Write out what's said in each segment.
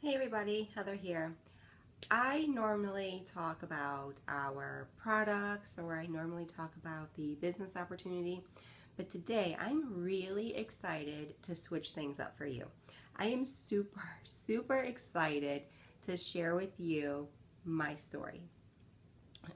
Hey everybody, Heather here. I normally talk about our products or I normally talk about the business opportunity, but today I'm really excited to switch things up for you. I am super excited to share with you my story.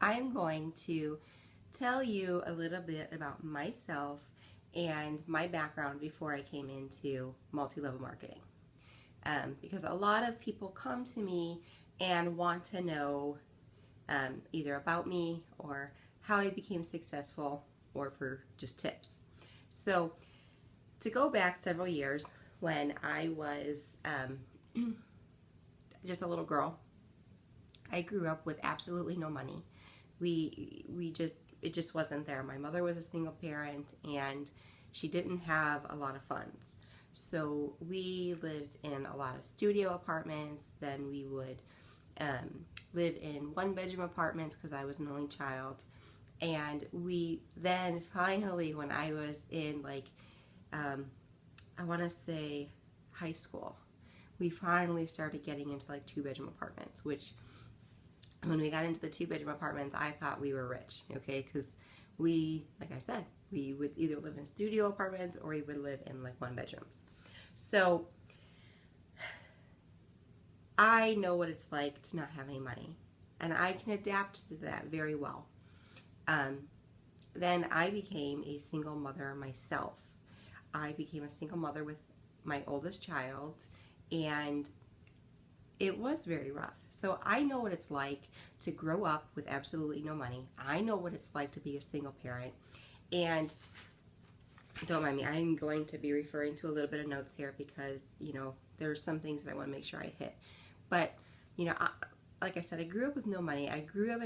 I'm going to tell you a little bit about myself and my background before I came into multi-level marketing. Because a lot of people come to me and want to know either about me or how I became successful or for just tips. So to go back several years when I was just a little girl, I grew up with absolutely no money. It just wasn't there. My mother was a single parent and she didn't have a lot of funds. So we lived in a lot of studio apartments. Then we would live in one-bedroom apartments because I was an only child. And we then finally, when I was in I want to say high school, we finally started getting into like two-bedroom apartments, which when we got into the two-bedroom apartments, I thought we were rich, okay? Because like I said, we would either live in studio apartments or we would live in like one bedrooms. So I know what it's like to not have any money, and I can adapt to that very well. Um, then I became a single mother myself. I became a single mother with my oldest child, and it was very rough. So I know what it's like to grow up with absolutely no money. I know what it's like to be a single parent. And don't mind me, I'm going to be referring to a little bit of notes here because, there's some things that I want to make sure I hit. But, like I said, I grew up with no money. I grew up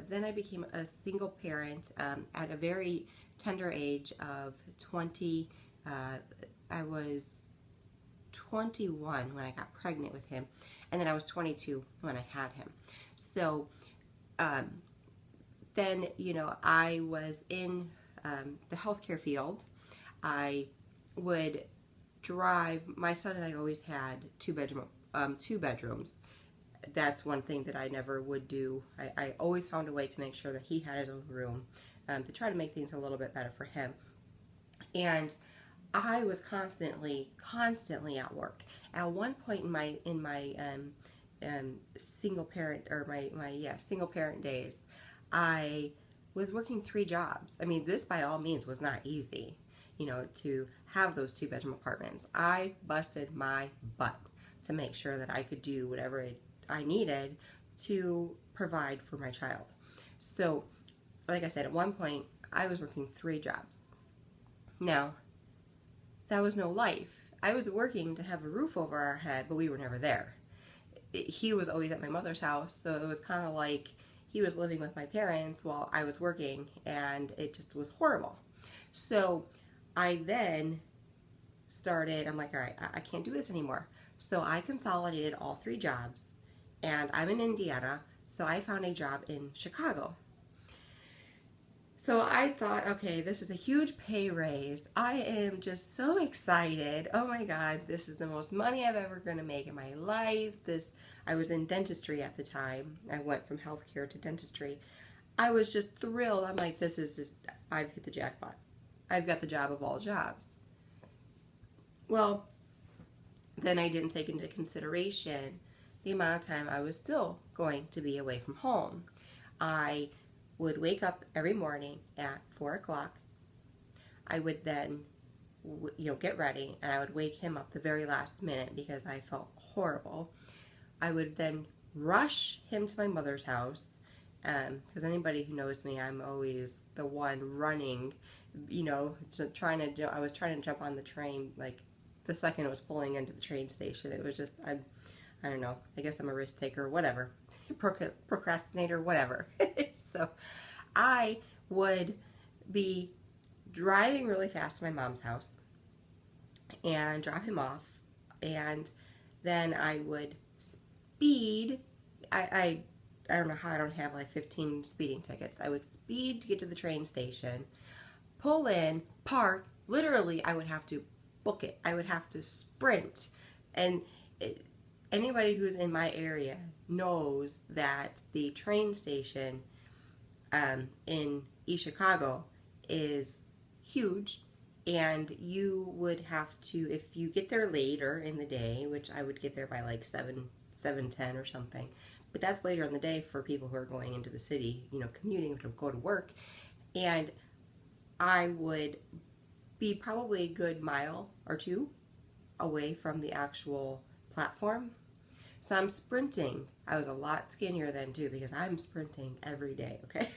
then I became a single parent at a very tender age of 20. I was 21 when I got pregnant with him, and then I was 22 when I had him. So then, I was in the healthcare field. I would drive. My son and I always had two bedrooms. That's one thing that I never would do. I always found a way to make sure that he had his own room to try to make things a little bit better for him. And I was constantly at work. At one point in my single parent or my single parent days, I was working 3 jobs. I mean, this by all means was not easy, to have those two-bedroom apartments. I busted my butt to make sure that I could do whatever I needed to provide for my child. So, like I said, at one point, I was working 3 jobs. Now, that was no life. I was working to have a roof over our head, but we were never there. He was always at my mother's house, so it was kind of like he was living with my parents while I was working, and it just was horrible. So I then started, I'm like, all right, I can't do this anymore. So I consolidated all 3 jobs, and I'm in Indiana, so I found a job in Chicago. So I thought, okay, this is a huge pay raise. I am just so excited. Oh my God, this is the most money I've ever going to make in my life. I was in dentistry at the time. I went from healthcare to dentistry. I was just thrilled. I'm like, I've hit the jackpot. I've got the job of all jobs. Well, then I didn't take into consideration the amount of time I was still going to be away from home. I would wake up every morning at 4 o'clock. I would then, get ready, and I would wake him up the very last minute because I felt horrible. I would then rush him to my mother's house, because anybody who knows me, I'm always the one running, I was trying to jump on the train, like, the second it was pulling into the train station. It was just, I don't know, I guess I'm a risk taker, whatever. Procrastinator, whatever. So I would be driving really fast to my mom's house and drop him off, and then I would speed. I don't know how I don't have like 15 speeding tickets. I would speed to get to the train station, pull in, park. Literally, I would have to book it. I would have to sprint, and anybody who's in my area knows that the train station in East Chicago is huge, and you would have to, if you get there later in the day, which I would get there by like 7:10 or something, but that's later in the day for people who are going into the city, commuting to go to work, and I would be probably a good mile or two away from the actual platform. So I'm sprinting. I was a lot skinnier then too, because I'm sprinting every day, okay?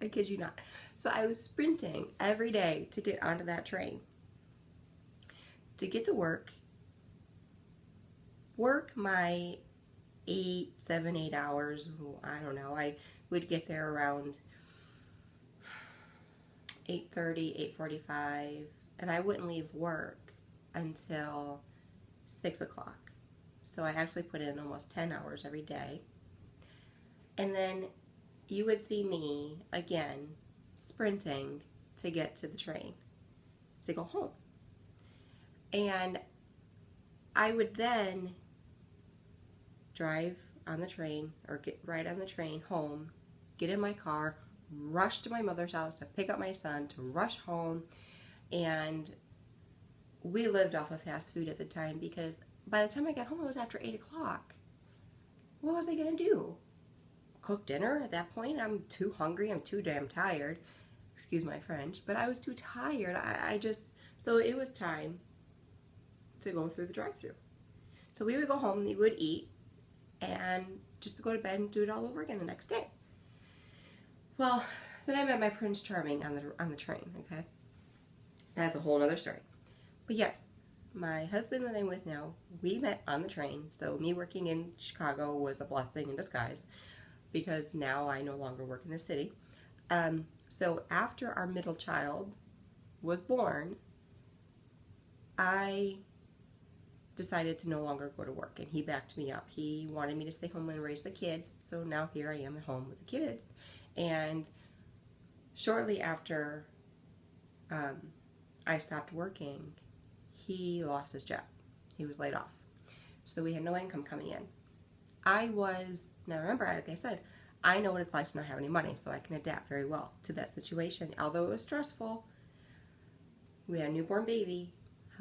I kid you not. So I was sprinting every day to get onto that train, to get to work my 8 hours. I don't know. I would get there around 8:30, 8:45, and I wouldn't leave work until 6 o'clock. So I actually put in almost 10 hours every day. And then you would see me again sprinting to get to the train to go home. And I would then drive on the train, or get right on the train home, get in my car, rush to my mother's house to pick up my son, to rush home. And we lived off of fast food at the time, because by the time I got home it was after 8 o'clock. What was I going to do? Cook dinner at that point? I'm too hungry, I'm too damn tired. Excuse my French, but I was too tired. So it was time to go through the drive-thru. So we would go home, we would eat, and just to go to bed and do it all over again the next day. Well, then I met my Prince Charming on the train, okay? That's a whole other story. But yes, my husband that I'm with now, we met on the train. So me working in Chicago was a blessing in disguise, because now I no longer work in the city. So after our middle child was born, I decided to no longer go to work, and he backed me up. He wanted me to stay home and raise the kids, so now here I am at home with the kids. And shortly after I stopped working, he lost his job. He was laid off. So we had no income coming in. Now remember, like I said, I know what it's like to not have any money, so I can adapt very well to that situation. Although it was stressful, we had a newborn baby,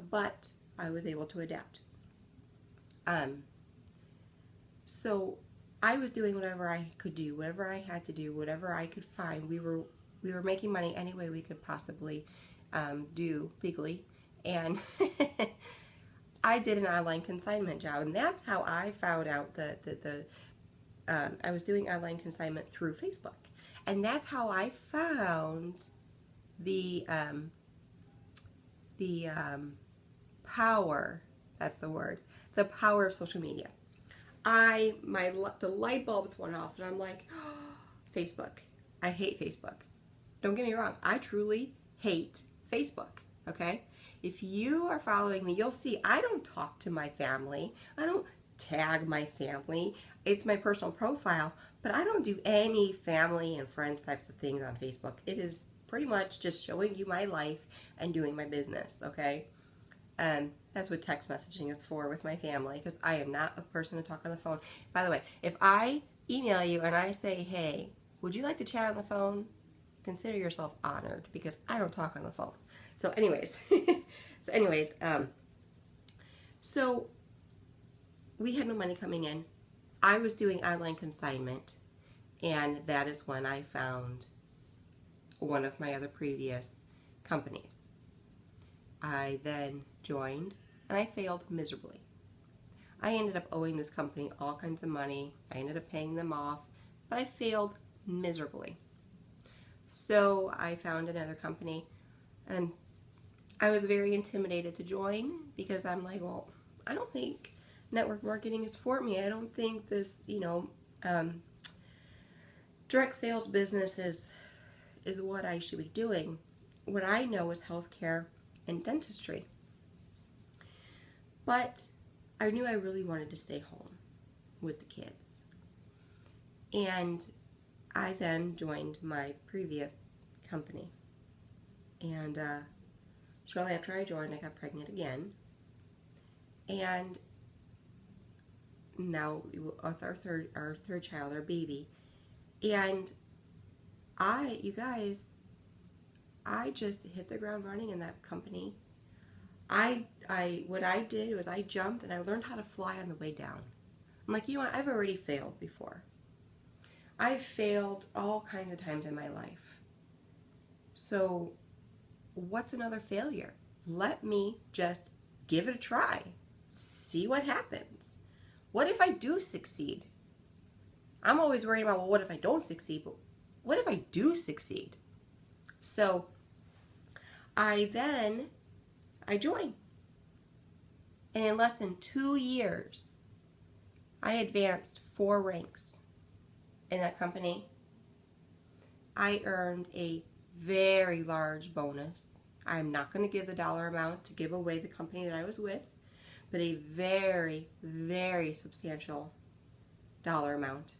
but I was able to adapt. So I was doing whatever I could do, whatever I had to do, whatever I could find. We were making money any way we could possibly do legally, and I did an online consignment job, and that's how I found out that I was doing online consignment through Facebook, and that's how I found the power. That's the word. The power of social media. The light bulbs went off, and I'm like, oh, Facebook. I hate Facebook. Don't get me wrong. I truly hate Facebook. Okay. If you are following me, you'll see I don't talk to my family. I don't tag my family. It's my personal profile, but I don't do any family and friends types of things on Facebook. It is pretty much just showing you my life and doing my business, okay? That's what text messaging is for with my family, because I am not a person to talk on the phone. By the way, if I email you and I say, hey, would you like to chat on the phone? Consider yourself honored, because I don't talk on the phone. So anyways, so we had no money coming in. I was doing online consignment, and that is when I found one of my other previous companies. I then joined, and I failed miserably. I ended up owing this company all kinds of money. I ended up paying them off, but I failed miserably. So I found another company, and I was very intimidated to join, because I'm like, well, I don't think network marketing is for me. I don't think this, direct sales business is what I should be doing. What I know is healthcare and dentistry. But I knew I really wanted to stay home with the kids. And I then joined my previous company. And shortly after I joined, I got pregnant again. And now with our third child, our baby. And you guys, I just hit the ground running in that company. What I did was I jumped and I learned how to fly on the way down. I'm like, you know what? I've already failed before. I've failed all kinds of times in my life. So what's another failure? Let me just give it a try. See what happens. What if I do succeed? I'm always worried about, well, what if I don't succeed? But what if I do succeed? So I joined. And in less than 2 years, I advanced 4 ranks in that company. I earned a very large bonus. I'm not going to give the dollar amount to give away the company that I was with, but a very, very substantial dollar amount.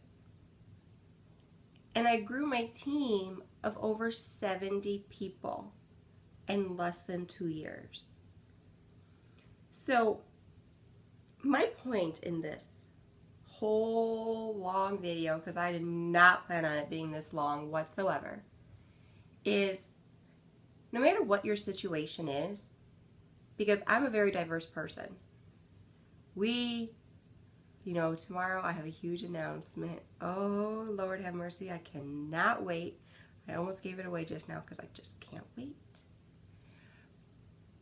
And I grew my team of over 70 people in less than 2 years. So my point in this whole long video, because I did not plan on it being this long whatsoever, is no matter what your situation is, because I'm a very diverse person, tomorrow I have a huge announcement. Oh, Lord have mercy, I cannot wait. I almost gave it away just now because I just can't wait.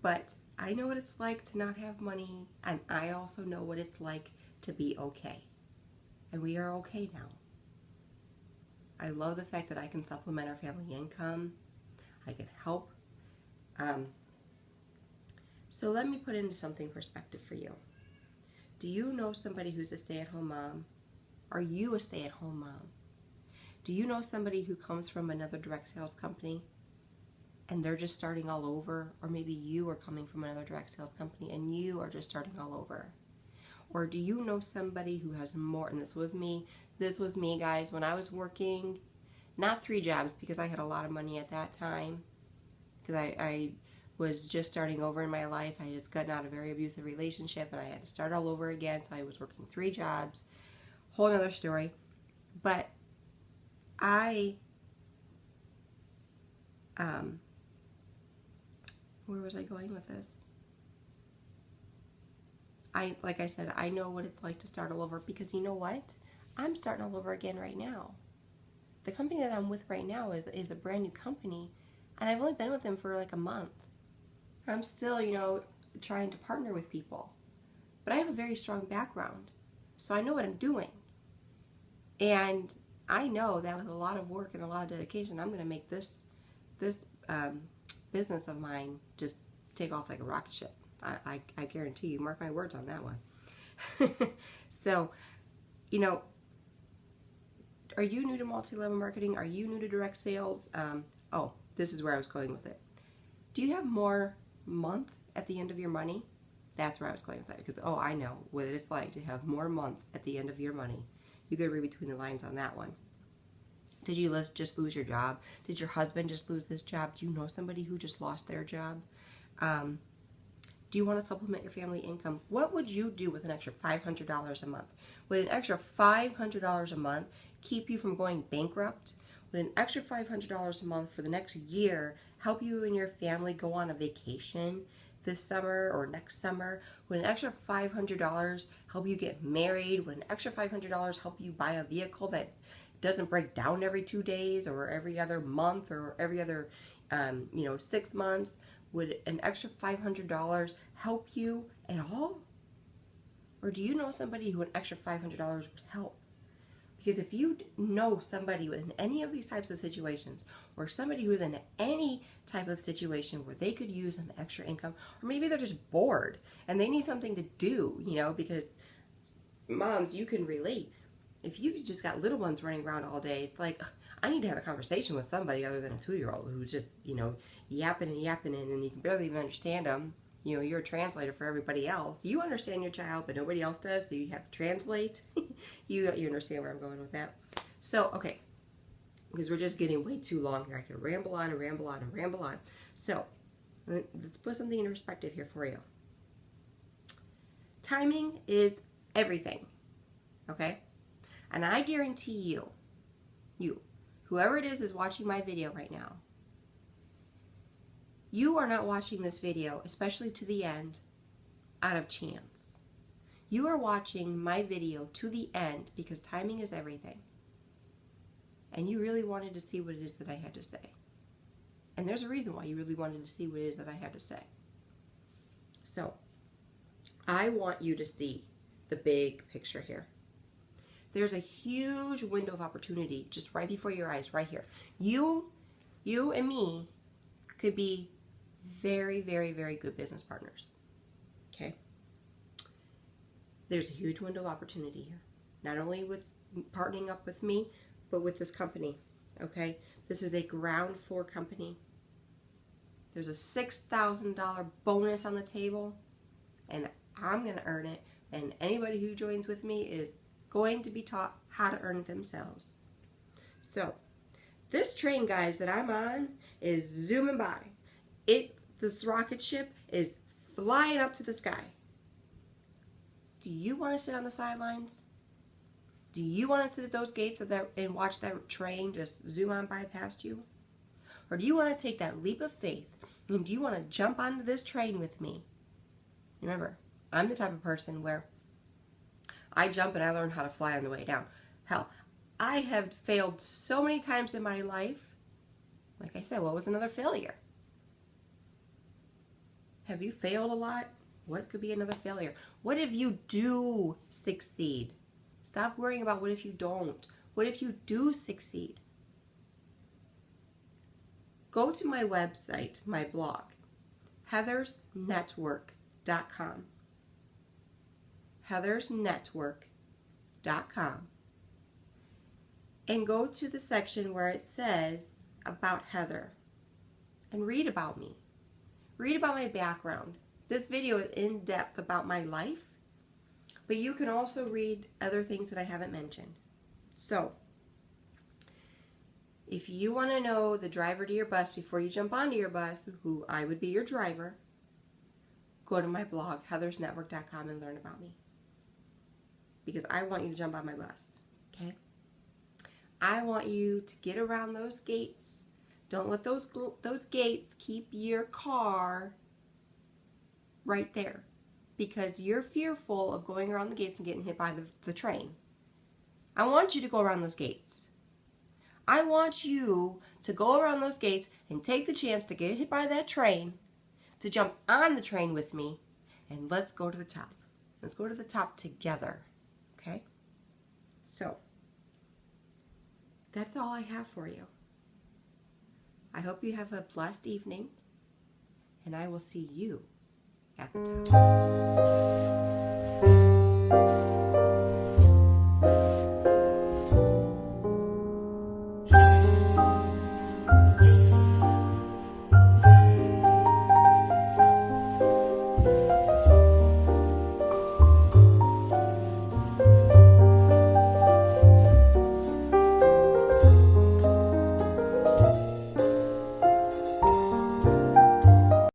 But I know what it's like to not have money, and I also know what it's like to be okay. And we are okay now. I love the fact that I can supplement our family income. I can help. So let me put into something perspective for you. Do you know somebody who's a stay-at-home mom? Are you a stay-at-home mom? Do you know somebody who comes from another direct sales company and they're just starting all over? Or maybe you are coming from another direct sales company and you are just starting all over. Or do you know somebody who has more, and this was me guys, when I was working, not 3 jobs because I had a lot of money at that time, because I was just starting over in my life. I had just gotten out of a very abusive relationship and I had to start all over again, so I was working 3 jobs, whole other story. But where was I going with this? Like I said, I know what it's like to start all over, because you know what? I'm starting all over again right now. The company that I'm with right now is a brand new company, and I've only been with them for like a month. I'm still, trying to partner with people. But I have a very strong background, so I know what I'm doing. And I know that with a lot of work and a lot of dedication, I'm going to make this business of mine just take off like a rocket ship. I guarantee you, mark my words on that one. So, are you new to multi-level marketing? Are you new to direct sales? This is where I was going with it. Do you have more month at the end of your money? That's where I was going with that, because, I know what it's like to have more month at the end of your money. You could read between the lines on that one. Did you just lose your job? Did your husband just lose this job? Do you know somebody who just lost their job? Do you want to supplement your family income? What would you do with an extra $500 a month? Would an extra $500 a month keep you from going bankrupt? Would an extra $500 a month for the next year help you and your family go on a vacation this summer or next summer? Would an extra $500 help you get married? Would an extra $500 help you buy a vehicle that doesn't break down every 2 days or every other month or every other 6 months? Would an extra $500 help you at all? Or do you know somebody who an extra $500 would help? Because if you know somebody in any of these types of situations, or somebody who's in any type of situation where they could use some extra income, or maybe they're just bored and they need something to do, because moms, you can relate. If you've just got little ones running around all day, it's like, I need to have a conversation with somebody other than a 2-year-old who's just, yapping and you can barely even understand them. You're a translator for everybody else. You understand your child, but nobody else does, so you have to translate. You understand where I'm going with that. So, okay, because we're just getting way too long here. I could ramble on and ramble on and ramble on. So, let's put something in perspective here for you. Timing is everything. Okay? And I guarantee you, whoever it is watching my video right now, you are not watching this video, especially to the end, out of chance. You are watching my video to the end because timing is everything. And you really wanted to see what it is that I had to say. And there's a reason why you really wanted to see what it is that I had to say. So, I want you to see the big picture here. There's a huge window of opportunity just right before your eyes, right here. You and me could be very, very, very good business partners. Okay? There's a huge window of opportunity here. Not only with partnering up with me, but with this company. Okay? This is a ground floor company. There's a $6,000 bonus on the table, and I'm going to earn it, and anybody who joins with me is going to be taught how to earn it themselves. So, this train, guys, that I'm on is zooming by. This rocket ship is flying up to the sky. Do you want to sit on the sidelines? Do you want to sit at those gates and watch that train just zoom on by past you? Or do you want to take that leap of faith and do you want to jump onto this train with me? Remember, I'm the type of person where I jump and I learn how to fly on the way down. Hell, I have failed so many times in my life. Like I said, what was another failure? Have you failed a lot? What could be another failure? What if you do succeed? Stop worrying about what if you don't. What if you do succeed? Go to my website, my blog, heathersnetwork.com. heathersnetwork.com. And go to the section where it says about Heather and read about me. Read about my background. This video is in depth about my life, but you can also read other things that I haven't mentioned. So, if you want to know the driver to your bus before you jump onto your bus, who I would be your driver, go to my blog, heathersnetwork.com, and learn about me. Because I want you to jump on my bus, okay? I want you to get around those gates. Don't let those gates keep your car right there. Because you're fearful of going around the gates and getting hit by the train. I want you to go around those gates. I want you to go around those gates and take the chance to get hit by that train, to jump on the train with me, and let's go to the top. Let's go to the top together, okay? So, that's all I have for you. I hope you have a blessed evening, and I will see you at the top.